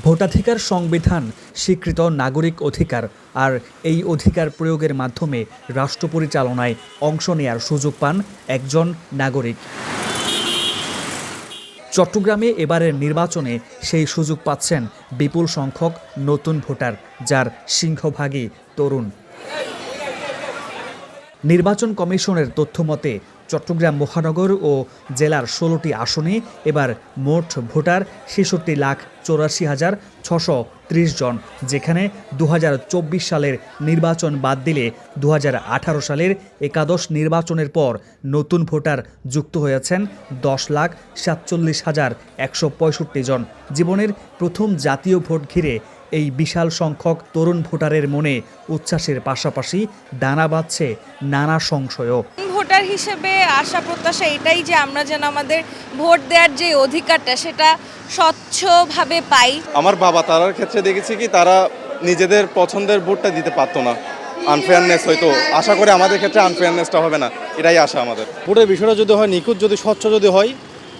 ভোটাধিকার সংবিধান স্বীকৃত নাগরিক অধিকার, আর এই অধিকার প্রয়োগের মাধ্যমে রাষ্ট্র পরিচালনায় অংশ নেয়ার সুযোগ পান একজন নাগরিক। চট্টগ্রামে এবারের নির্বাচনে সেই সুযোগ পাচ্ছেন বিপুল সংখ্যক নতুন ভোটার, যার সিংহভাগই তরুণ। নির্বাচন কমিশনের তথ্যমতে চট্টগ্রাম মহানগর ও জেলার ১৬টি আসনে এবার মোট ভোটার ৬৬,৮৪,৬৩০ জন, যেখানে ২০২৪ সালের নির্বাচন বাদ দিলে ২০১৮ সালের একাদশ নির্বাচনের পর নতুন ভোটার যুক্ত হয়েছেন ১০,৪৭,১৬৫ জন। জীবনের প্রথম জাতীয় ভোট ঘিরে এই বিশাল সংখ্যক তরুণ ভোটারের মনে উচ্ছ্বাসের পাশাপাশি দানা বাঁধছে নানা সংশয়ও। ভোটার হিসেবে আশা প্রত্যাশা এটাই যে আমরা যেন আমাদের ভোট দেওয়ার যে অধিকারটা সেটা স্বচ্ছভাবে পাই। আমার বাবা তারার ক্ষেত্রে দেখেছি কি তারা নিজেদের পছন্দের ভোটটা দিতে পারতো না, আনফেয়ারনেস হয়তো। আশা করি আমাদের ক্ষেত্রে আনফেয়ারনেসটা হবে না, এটাই আশা আমাদের। ভোটের বিষয়টা যদি হয় নিখুঁত, যদি স্বচ্ছ যদি হয়,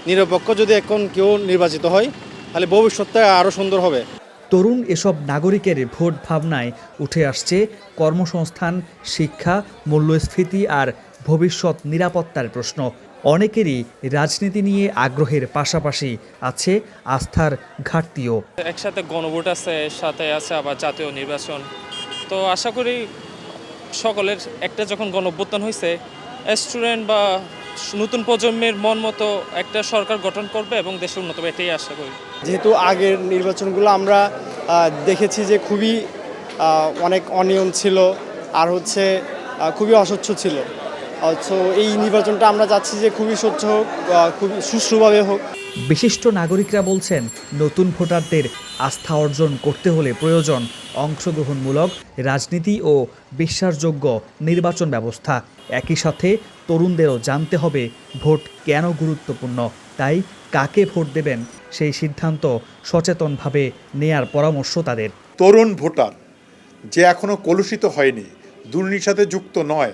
নিরপেক্ষ যদি এখন কেউ নির্বাচিত হয়, তাহলে ভবিষ্যৎটা আরও সুন্দর হবে। তরুণ এসব নাগরিকের ভোট ভাবনায় উঠে আসছে কর্মসংস্থান, শিক্ষা, মূল্যস্ফীতি আর ভবিষ্যৎ নিরাপত্তার প্রশ্ন। অনেকেরই রাজনীতি নিয়ে আগ্রহের পাশাপাশি আছে আস্থার ঘাটতিও। একসাথে গণভোট আছে, সাথে আছে আবার জাতীয় নির্বাচন। তো আশা করি সকলের একটা যখন গণঅভ্যুত্থান হয়েছে, স্টুডেন্ট বা নতুন প্রজন্মের মন মতো একটা সরকার গঠন করবে এবং দেশের উন্নত হবে, এটাই আশা করি। যেহেতু আগের নির্বাচনগুলো আমরা দেখেছি যে খুবই অনেক অনিয়ম ছিল আর খুবই অস্বচ্ছ ছিল। সো এই নির্বাচনটা আমরা চাচ্ছি যে খুবই স্বচ্ছ হোক, খুবই সুষ্ঠুভাবে হোক। বিশিষ্ট নাগরিকরা বলছেন, নতুন ভোটারদের আস্থা অর্জন করতে হলে প্রয়োজন অংশগ্রহণমূলক রাজনীতি ও বিশ্বাসযোগ্য নির্বাচন ব্যবস্থা। একই সাথে তরুণদেরও জানতে হবে ভোট কেন গুরুত্বপূর্ণ, তাই কাকে ভোট দেবেন সেই সিদ্ধান্ত সচেতনভাবে নেয়ার পরামর্শ তাদের। তরুণ ভোটার যে এখনও কলুষিত হয়নি, দুর্নীতির সাথে যুক্ত নয়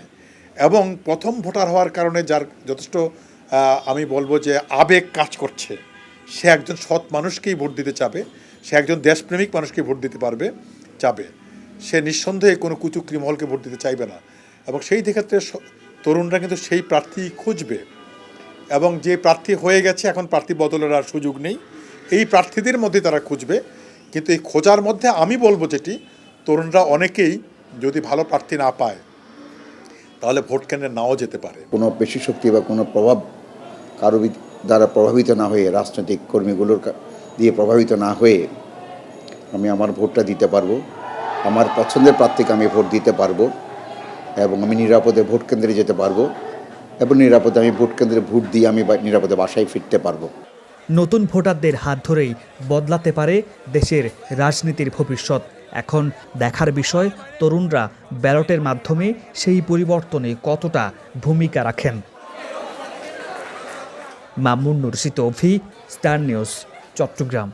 এবং প্রথম ভোটার হওয়ার কারণে যার যথেষ্ট আমি বলবো যে আবেগ কাজ করছে, সে একজন সৎ মানুষকেই ভোট দিতে চাবে, সে একজন দেশপ্রেমিক মানুষকে ভোট দিতে চাবে, সে নিঃসন্দেহে কোনো কুচুকরি মহলকে ভোট দিতে চাইবে না। এবং সেই ক্ষেত্রে তরুণরা কিন্তু সেই প্রার্থী খুঁজবে এবং যে প্রার্থী হয়ে গেছে এখন প্রার্থী বদলের আর সুযোগ নেই, এই প্রার্থীদের মধ্যে তারা খুঁজবে। কিন্তু এই খোঁজার মধ্যে আমি বলবো যেটি, তরুণরা অনেকেই যদি ভালো প্রার্থী না পায় তাহলে ভোট কেন্দ্রে নাও যেতে পারে। কোনো পেশি শক্তি বা কোনো প্রভাব কারো দ্বারা প্রভাবিত না হয়ে, রাজনৈতিক কর্মীগুলোর দিয়ে প্রভাবিত না হয়ে আমি আমার ভোটটা দিতে পারবো, আমার পছন্দের প্রার্থীকে আমি ভোট দিতে পারবো এবং আমি নিরাপদে ভোট কেন্দ্রে যেতে পারবো এবং নিরাপদে আমি ভোট কেন্দ্রে ভোট দিয়ে আমি নিরাপদে বাসায় ফিরতে পারবো। নতুন ভোটারদের হাত ধরেই বদলাতে পারে দেশের রাজনীতির ভবিষ্যৎ। এখন দেখার বিষয় তরুণরা ব্যালটের মাধ্যমে সেই পরিবর্তনে কতটা ভূমিকা রাখেন। মামুন নুরশিদ অভি, স্টার নিউজ, চট্টগ্রাম।